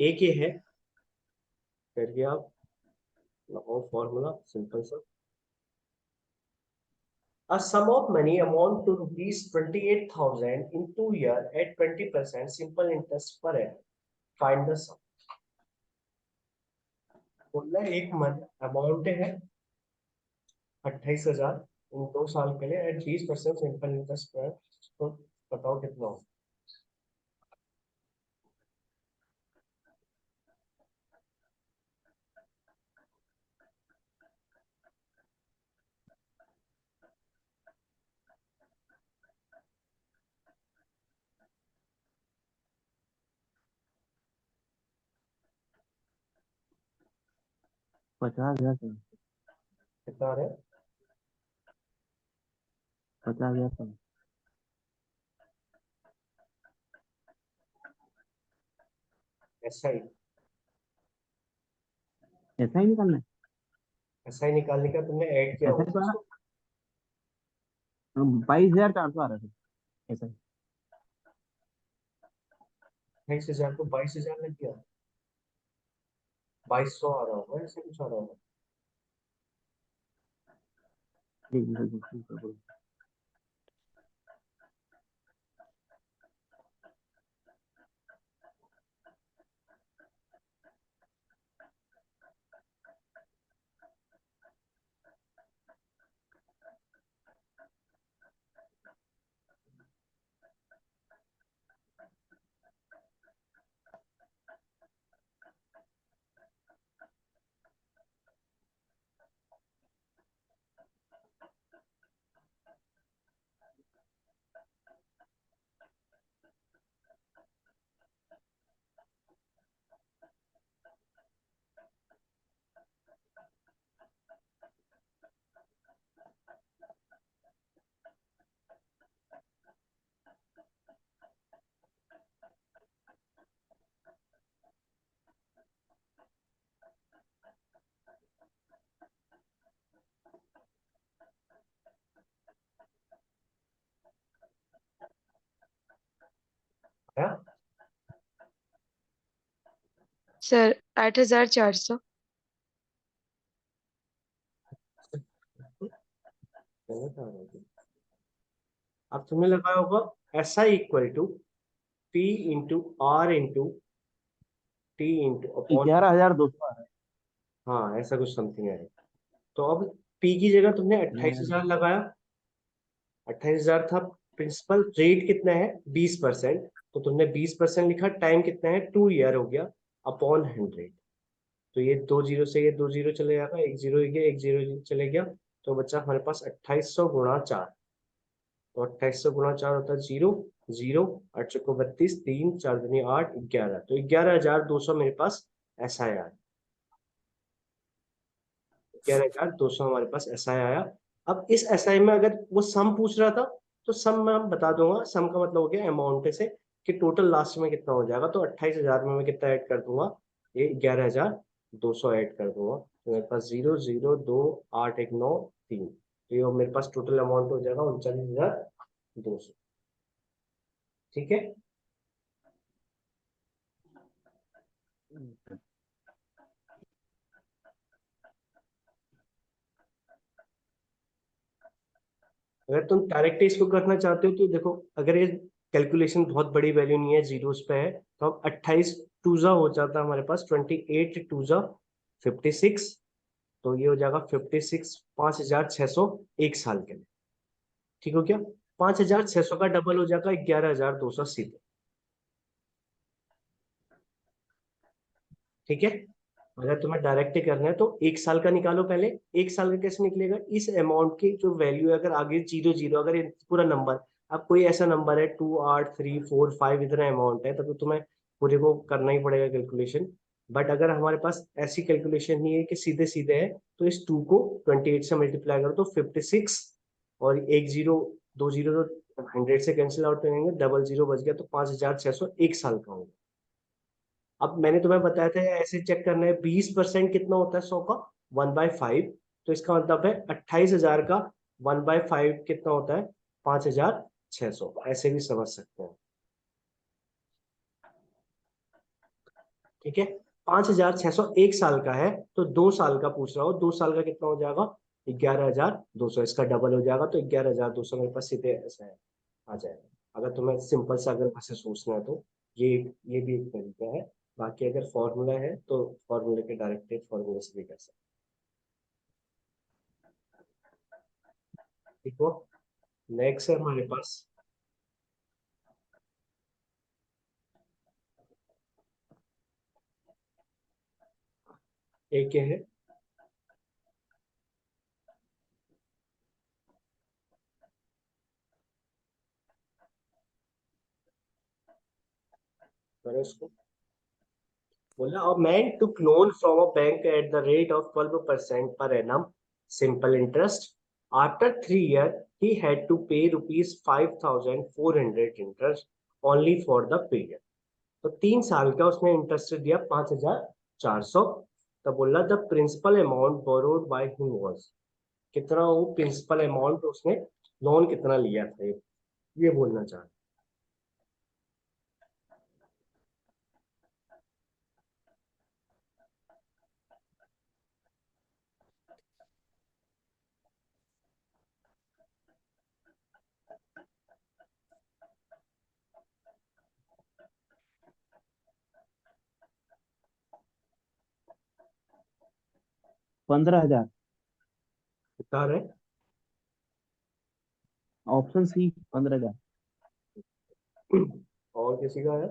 एक ये है, करके आप लगाओ फॉर्मूला सिंपल सा। A sum of money amount to rupees 28,000 in 2 years at 20% simple interest per annum. Find the sum. बोला एक अमाउंट है 28,000 इन 2 साल के लिए एट 20% सिंपल इंटरेस्ट पर, तो बताओ कितना हो। पचास हजार कितना आ रहा है? 50,000 ऐसा ही ऐसा ही निकलना है। ऐसा ही निकालने का तुमने ऐड किया ऐसा ही होगा तो आ उसको। रहा 22,400 आ रहा था ऐसा ही। 28,000 को 22,000 लग गया, 2200 आ रहा होगा, ऐसे कुछ आ रहा होगा। ठीक। है सर 8,400। अब तुम्हें लगा होगा S I equal to P into R into T into upon. 11,200 आ रहा हाँ ऐसा कुछ समथिंग है। तो अब पी की जगह तुमने है। 28,000 लगाया, 28,000 था। प्रिंसिपल रेट कितना है 20%, तो तुमने 20% लिखा, टाइम कितना है 2 ईयर हो गया, अपॉन 100। तो ये 2 जीरो से ये 2 जीरो चले जाएगा, 1 जीरो गया, 1 जीरो चले गया, तो बच्चा हमारे पास 2800 गुणा 4। तो 2800 गुणा 4 होता है 0 0, 8 चौको 32, 3 4 दूनी 8, 11। तो 11,200 मेरे पास ऐसा आया। 11,200 हमारे पास एसआई आया। अब इस एसआई में अगर वो सम पूछ रहा था, तो सम मैं बता दूंगा। सम का मतलब हो गया अमाउंट से कि टोटल लास्ट में कितना हो जाएगा। तो 28,000 में मैं कितना ऐड कर दूंगा, ये 11,200 ऐड कर दूंगा। तो मेरे पास 0 0 2 8 1 9 3, तो ये मेरे पास टोटल अमाउंट हो जाएगा 39,200। ठीक है। अगर तुम डायरेक्ट इसको करना चाहते हो तो देखो, अगर ये कैलकुलेशन बहुत बड़ी वैल्यू नहीं है, जीरोस पे है, तो हम 28 टूजा हो जाता है हमारे पास 28 टूजा 56। तो ये हो जाएगा 56, 5,600 एक साल के लिए। ठीक हो क्या? 5,600 का डबल हो जाएगा 11,200 सीधे। ठीक है। अगर तुम्हें डायरेक्ट करना है तो एक साल का निकालो पहले। एक साल का कैसे निकलेगा, इस अमाउंट की जो वैल्यू है, अगर आगे 0 0, अगर ये पूरा नंबर, अब कोई ऐसा नंबर है 2 8 3 4 5 इतना अमाउंट है, तब तो तुम्हें पूरे को करना ही पड़ेगा कैलकुलेशन। बट अगर हमारे पास ऐसी कैलकुलेशन नहीं है कि सीधे सीधे है, तो इस 2 को 28 से मल्टीप्लाई करो तो 56, और 1 0 2 0 तो 100 से कैंसिल आउट करेंगे, डबल जीरो बच गया, तो 5,600 एक साल का होगा। अब मैंने तुम्हें बताया था ऐसे चेक करना है, 20% कितना होता है 100 का, 1/5। तो इसका मतलब है 28,000 का 1/5 कितना होता है, 5,600। ऐसे भी समझ सकते हैं। ठीक है। 5,600 एक साल का है, तो 2 साल का पूछ रहा हूँ, 2 साल का कितना हो जाएगा? 11,200। इसका डबल हो जाएगा, तो 11,200 मेरे पास सीधे ऐसा है, आ जाएगा। अगर तुम्हें सिंपल से अगर वैसे सोचना है तो ये ये भी एक तरीका है। बाकी अगर फॉर्मूला है तो फॉर्मूले के डायरेक्ट फॉर्मूले से भी कर सकते हैं। ठीक हो। नेक्स्ट है हमारे पास, एक है करो इसको। बोला a man took loan from a bank at the rate of 12% per annum simple interest. After 3 years he had to pay rupees 5,400 interest only for the period. तो 3 साल का उसने इंटरेस्ट दिया 5,400। तो बोला the principal amount borrowed by him was, कितना वो principal amount उसने लोन कितना लिया था, ये बोलना चाह रहा 15,000। बता रहे। Option C 15,000। और किसी का है?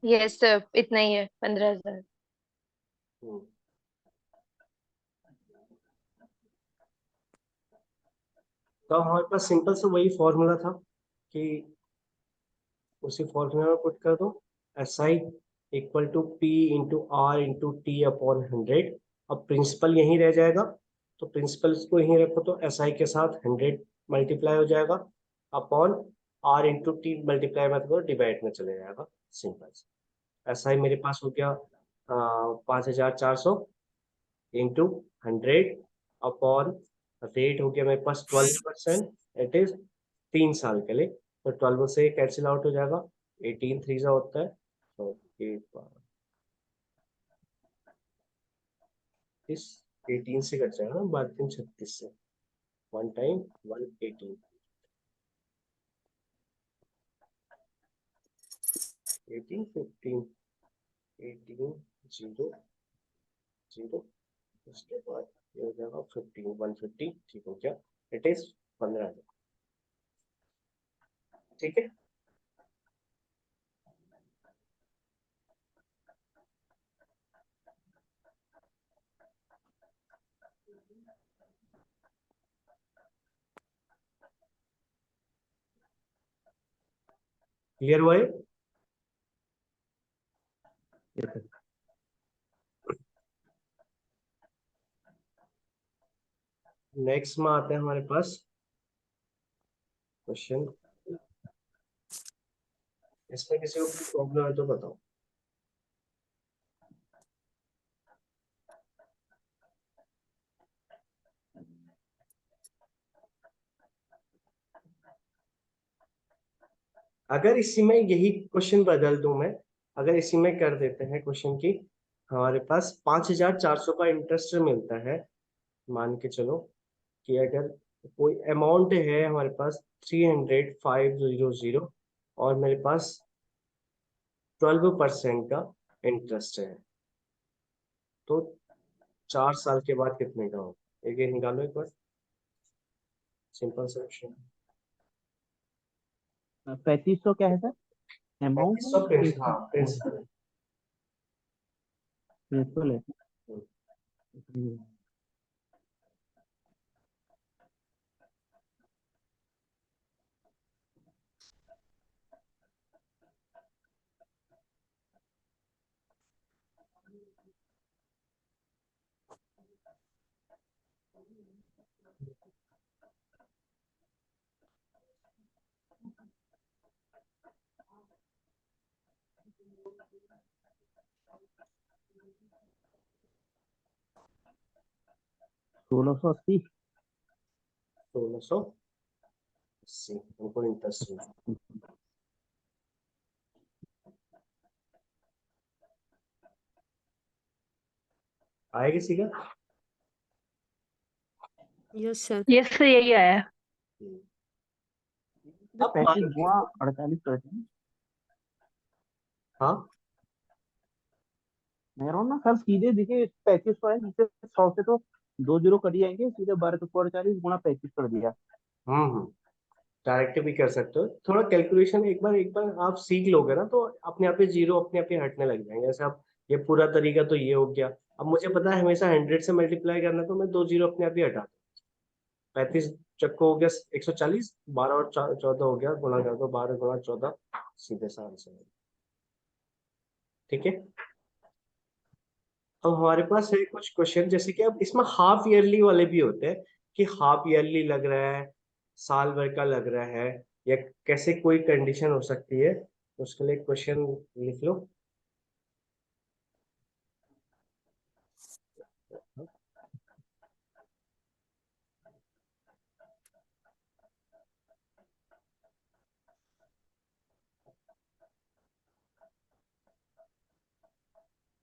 यस सर, इतना ही है, 15,000। हम्म, तो हमारे पास सिंपल से वही फॉर्मूला था कि उसी फॉर्मूला में पुट कर दो, S I equal to P into R into T upon 100। अब प्रिंसिपल यहीं रह जाएगा, तो प्रिंसिपल को यहीं रखो, तो एस आई के साथ 100 मल्टीप्लाई हो जाएगा upon R into T multiply मतलब डिवाइड में चले जाएगा। सिंपल से एस आई मेरे पास हो गया 5,400 इंटू 100 अपॉन रेट हो गया मेरे पास 12%। इट इज 3 साल के लिए, तो 12 से कैंसिल आउट हो जाएगा, 18 थ्री सा होता है, तो इस 18 से कट जाएगा ना, 12 36 से, वन टाइम 118, 18 15, 18 0 0, उसके बाद ये हो जाएगा 15 150। ठीक हो गया, इट इज 15,000। ठीक है। क्लियर हुआ है? नेक्स्ट में आते हैं हमारे पास क्वेश्चन। इसमें किसी को प्रॉब्लम है तो बताओ। अगर इसी में यही क्वेश्चन बदल दूं मैं, अगर इसी में कर देते हैं क्वेश्चन की, हमारे पास 5,400 का इंटरेस्ट मिलता है, मान के चलो कि अगर कोई अमाउंट है हमारे पास 300,500 और मेरे पास 12% का इंटरेस्ट है, तो 4 साल के बाद कितने का हो? एक एक निकालो एक बार, सिंपल सोल्यूशन। 3500 क्या है सर? अमाउंट है 3500 या प्रिंस, हाँ प्रिंसिपल? प्रिंसिपल। प्रिंसिपल है। हम्म। 1680। 1680 हमको इंटरेस्ट हुआ। आया किसी का? Yes sir. यस सर, यही आया है। अब 35 मान गुणा 48 करते हैं। हाँ मैं रहा हूँ ना सर, सीधे देखिए 35 तो है, नीचे 100 से तो 2 जीरो कट जाएंगे, सीधे 12 तो 48 गुणा 35 कर दिया। हम्म, डायरेक्ट भी कर सकते हो। थोड़ा कैलकुलेशन एक बार आप सीख लोगे ना तो अपने आप ही जीरो अपने आप ही हटने लग जाएंगे। ऐसे आप ये पूरा तरीका तो ये हो गया। अब मुझे पता है हमेशा 100 से मल्टीप्लाई करना, तो मैं 2 जीरो अपने आप ही हटा दूं। 35 चक्को हो गया 140, 12 और 14 हो गया, गुणा कर दो 12 गुणा 14, सीधे सा आंसर। ठीक है। अब हमारे पास है कुछ क्वेश्चन, जैसे कि अब इसमें हाफ ईयरली वाले भी होते हैं कि हाफ ईयरली लग रहा है, साल भर का लग रहा है, या कैसे कोई कंडीशन हो सकती है। तो उसके लिए क्वेश्चन लिख लो।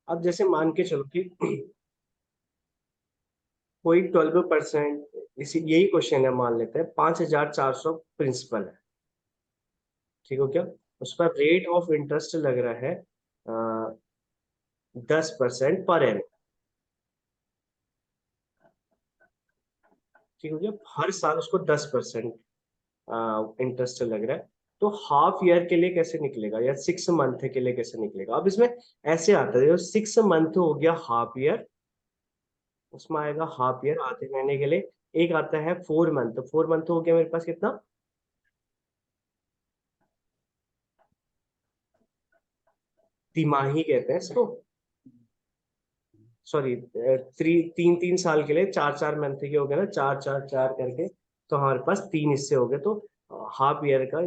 अब जैसे मान के चलो कि कोई 12%, इसी यही क्वेश्चन है, मान लेते हैं 5400 प्रिंसिपल है। ठीक हो क्या? उस पर रेट ऑफ इंटरेस्ट लग रहा है 10% पर एन। ठीक हो गया? हर साल उसको 10% इंटरेस्ट लग रहा है। तो हाफ ईयर के लिए कैसे निकलेगा, या 6 मंथ के लिए कैसे निकलेगा? अब इसमें ऐसे आता है, 6 मंथ हो गया हाफ ईयर, उसमें आएगा हाफ ईयर आधे महीने के लिए। एक आता है 4 मंथ, 4 मंथ हो गया मेरे पास कितना, तिमाही कहते हैं इसको, सॉरी, 3 3 साल के लिए 4 4 मंथ के हो गए ना, 4 4 4 करके। तो हमारे पास 3 हिस्से हो गए, तो हाफ ईयर का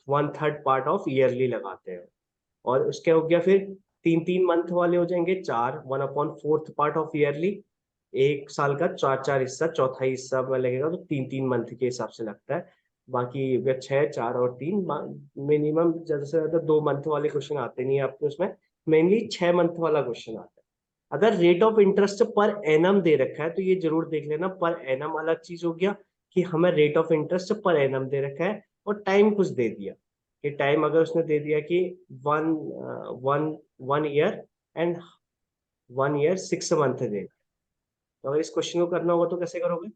1/3 पार्ट ऑफ ईयरली लगाते हैं। और उसके हो गया फिर 3 3 मंथ वाले हो जाएंगे 4, 1/4 पार्ट ऑफ ईयरली। एक साल का 4 4 हिस्सा, चौथा हिस्सा में लगेगा, तो 3 3 मंथ के हिसाब से लगता है। बाकी हो गया 6, 4 और 3, मिनिमम ज्यादा से ज्यादा 2 मंथ वाले क्वेश्चन आते नहीं है आपके उसमें, मेनली 6 मंथ वाला क्वेश्चन आता है। अगर rate of interest per annum दे रखा है तो ये जरूर देख लेना, पर एनम अलग चीज हो गया कि हमें rate of interest per annum दे रखा है, और टाइम कुछ दे दिया कि टाइम अगर उसने दे दिया कि one one 1 year and 1 year 6 month दे। तो अगर इस क्वेश्चन को करना होगा तो कैसे करोगे?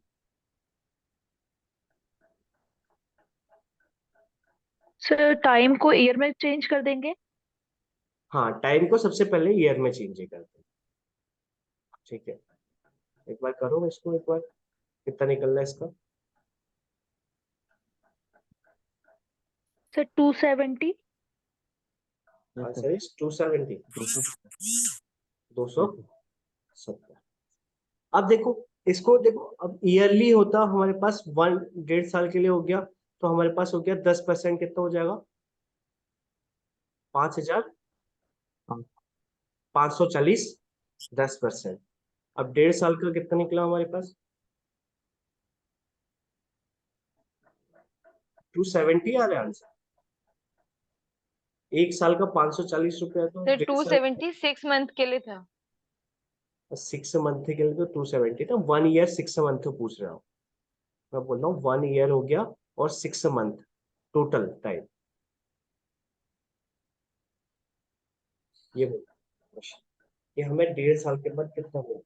सर टाइम को ईयर में चेंज कर देंगे। हाँ, टाइम को सबसे पहले ईयर में चेंज करते हैं। ठीक है, एक बार करो इसको, एक बार कितना निकल रहा है इसका। सर 270। Answer is 270, 270। अब देखो, इसको देखो, अब ईयरली होता हमारे पास 1 1.5 साल के लिए हो गया, तो हमारे पास हो गया 10%, कितना हो जाएगा, 5540, 10%। अब 1.5 साल का कितना निकला हमारे पास, 270 आ रहा है आंसर। एक साल का 540 रुपया, तो सर 1.5 साल, 270 6 मंथ के लिए था। 6 मंथ के लिए तो 270 था। 1 ईयर 6 मंथ पूछ रहा हूँ मैं, बोल रहा हूँ 1 ईयर हो गया और 6 मंथ टोटल टाइम, ये बोल कि हमें 1.5 साल के बाद कितना मिलेगा।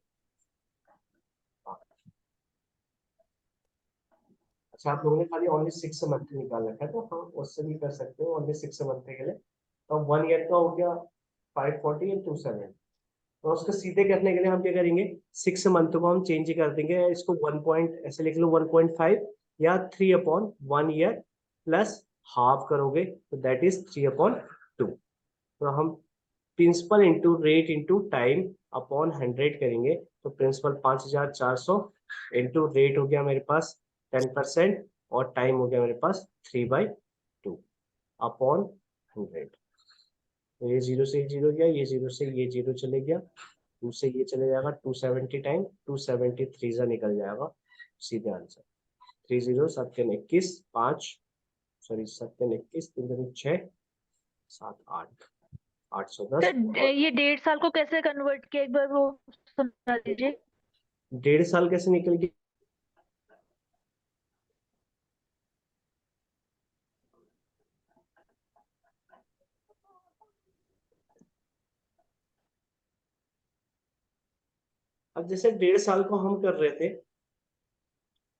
अच्छा, आप लोगों ने खाली ओनली 6 मंथ निकाल रखा है, तो हाँ उससे भी कर सकते हो ओनली 6 मंथ के लिए। तो 1 ईयर का हो गया 540 और 270। तो उसको सीधे करने के लिए हम क्या करेंगे, 6 मंथ को हम चेंज कर देंगे, इसको 1 पॉइंट ऐसे लिख लो, 1.5 या 3/1 ईयर प्लस हाफ करोगे, तो दैट इज 3/2। तो हम principal into rate into time upon 100 करेंगे, तो प्रिंसिपल 5400 इंटू रेट हो गया मेरे पास 10%, और टाइम हो गया मेरे पास 3/2 अपॉन 100। तो ये जीरो से जीरो गया, ये जीरो से ये जीरो चले गया, 2 से ये चले जाएगा 270 टाइम 273 से निकल जाएगा सीधे आंसर। 30 7 21 5 सॉरी 7 21 3 6 7 8 810। तो ये 1.5 साल को कैसे कन्वर्ट किया, एक बार वो सुना दीजिए। 1.5 साल कैसे निकल गया? अब जैसे 1.5 साल को हम कर रहे थे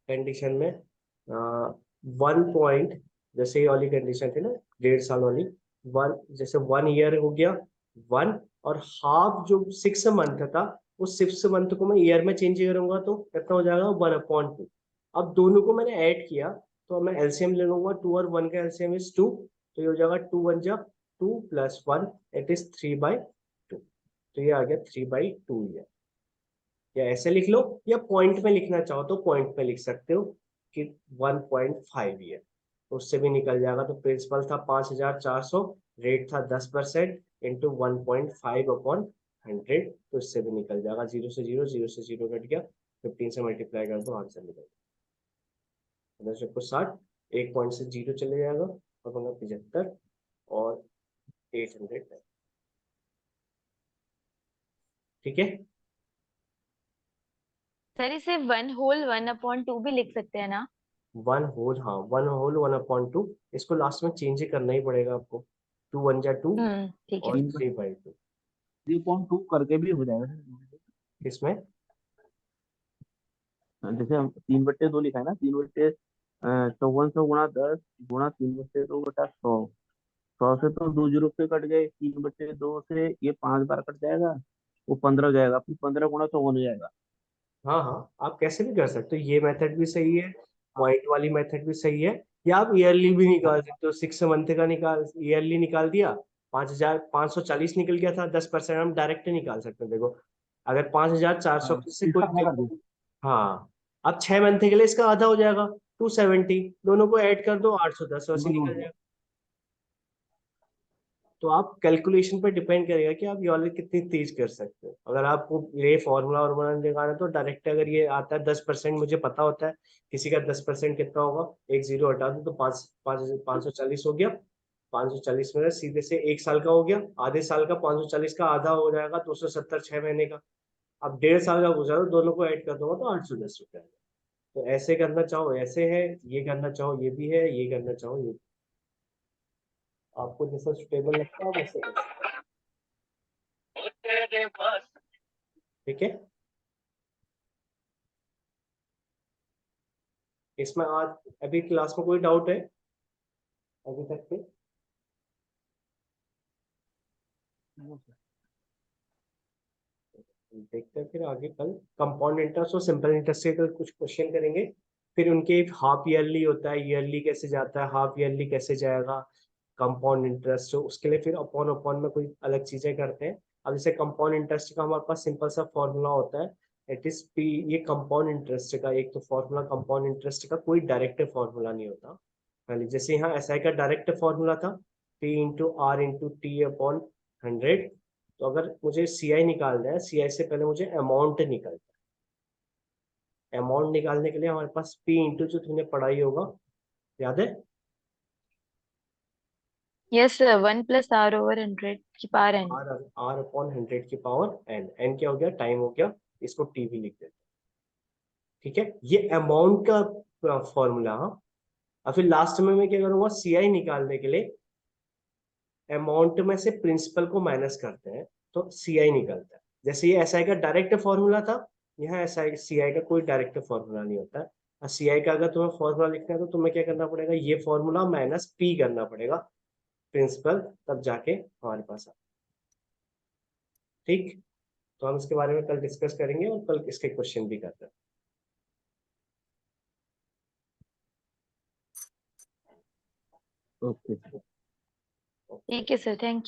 कंडीशन में 1 पॉइंट, जैसे ये वाली कंडीशन थी ना 1.5 साल वाली, 1 जैसे 1 ईयर हो गया 1, और हाफ जो 6 मंथ था उस 6 मंथ को मैं ईयर में चेंज करूंगा तो कितना हो जाएगा 1/2। अब दोनों को मैंने ऐड किया तो मैं एलसीएम ले लूंगा 2 और 1 का एलसीएम इज 2, तो ये हो जाएगा 2 1 जा 2 + 1 इट इज 3/2, तो ये आ गया 3/2 ईयर। या ऐसे लिख लो या पॉइंट में लिखना चाहो तो पॉइंट में लिख सकते हो कि 1.5 ईयर, तो उससे भी निकल जाएगा। तो प्रिंसिपल था 5400, रेट था 10% इंटू 1.5/100, तो इससे भी निकल जाएगा। 0 से 0 0 से 0 कट गया, 15 से मल्टीप्लाई कर दो आंसर निकल जाएगा 60। एक पॉइंट से 0 चले जाएगा और बना 75 और 800। ठीक है, सर इसे 1/1/2 भी लिख सकते हैं ना? 1 होल, हाँ 1 होल 1/2, इसको लास्ट में चेंज ही करना ही पड़ेगा आपको। 2 1 जा 2 ठीक है। और 3/2 3.2 करके भी हो जाएगा। इसमें। जैसे हम 3/2 लिखा है ना, 3/5400 गुणा 10 गुणा 3/2/100। 100 से तो 2 जीरो पे कट गए, 3/2 से ये 5 बार कट जाएगा, वो 15 हो जाएगा, फिर 15 गुणा 54 हो जाएगा। हाँ हाँ, आप कैसे भी कर सकते हो, ये मेथड भी सही है, पॉइंट वाली मेथड भी सही है, या आप ईयरली भी निकाल सकते हो। 6 मंथ का निकाल ईयरली निकाल दिया, 5540 निकल गया था, 10% हम डायरेक्ट निकाल सकते हैं। देखो अगर 5400 से इसका क्या कोई, कर दो। हाँ अब 6 मंथ के लिए इसका आधा हो जाएगा 270, दोनों को ऐड कर दो 810 वैसे निकल जाएगा। तो आप कैलकुलेशन पे डिपेंड करेगा कि आप ये वाले कितनी तेज कर सकते हो। अगर आपको ये फॉर्मूला और निकालना है तो डायरेक्ट, अगर ये आता है 10%, मुझे पता होता है किसी का 10% कितना होगा, एक जीरो हटा दो तो 540 हो गया। 540 में सीधे से 1 साल का हो गया, आधे साल का 540 का आधा हो जाएगा 270 6 महीने का। अब 1.5 साल का पूछा तो दोनों को ऐड कर दूंगा तो 810 रुपये। तो ऐसे करना चाहो ऐसे है, ये करना चाहो ये भी है, ये करना चाहो ये, आपको जैसा सुटेबल लगता है वैसे कर सकते हो। ठीक है, इसमें आज अभी क्लास में कोई डाउट है अभी तक के? देखते हैं फिर आगे कल कंपाउंड इंटरेस्ट और सिंपल इंटरेस्ट से कल कुछ क्वेश्चन करेंगे। फिर उनके एक हाफ ईयरली होता है, ईयरली कैसे जाता है, हाफ ईयरली कैसे जाएगा, कंपाउंड इंटरेस्ट, उसके लिए फिर अपॉन अपॉन में कोई अलग चीजें करते हैं। अब जैसे कंपाउंड इंटरेस्ट का हमारे पास सिंपल सा फॉर्मूला होता है, इट इज पी। ये कंपाउंड इंटरेस्ट का एक तो फॉर्मूला, कंपाउंड इंटरेस्ट का कोई डायरेक्ट फॉर्मूला नहीं होता। पहले जैसे यहाँ एसआई का डायरेक्ट फॉर्मूला था P × R × T/100। तो अगर मुझे सीआई निकालना है, सीआई से पहले मुझे अमाउंट निकालना है। अमाउंट निकालने के लिए हमारे पास P इंटू जो तुमने पढ़ाई होगा, याद है? यस सर, 1 + R/100 की पावर n। R/100 की पावर n। n क्या हो गया, टाइम हो गया, इसको टी भी लिख देते हैं। ठीक है, ये अमाउंट का फॉर्मूला। हाँ, और फिर लास्ट में मैं क्या करूंगा, सीआई निकालने के लिए अमाउंट में से प्रिंसिपल को माइनस करते हैं तो सीआई निकलता है। जैसे ये एसआई का डायरेक्ट फॉर्मूला था, यहाँ एसआई सीआई का कोई डायरेक्ट फॉर्मूला नहीं होता है। और सीआई का अगर तुम्हें फॉर्मूला लिखना है तो तुम्हें क्या करना पड़ेगा, ये फॉर्मूला माइनस पी करना पड़ेगा प्रिंसिपल, तब जाके हमारे पास आ। ठीक, तो हम इसके बारे में कल डिस्कस करेंगे और कल इसके क्वेश्चन भी करते हैं। ओके। ठीक है सर, थैंक यू।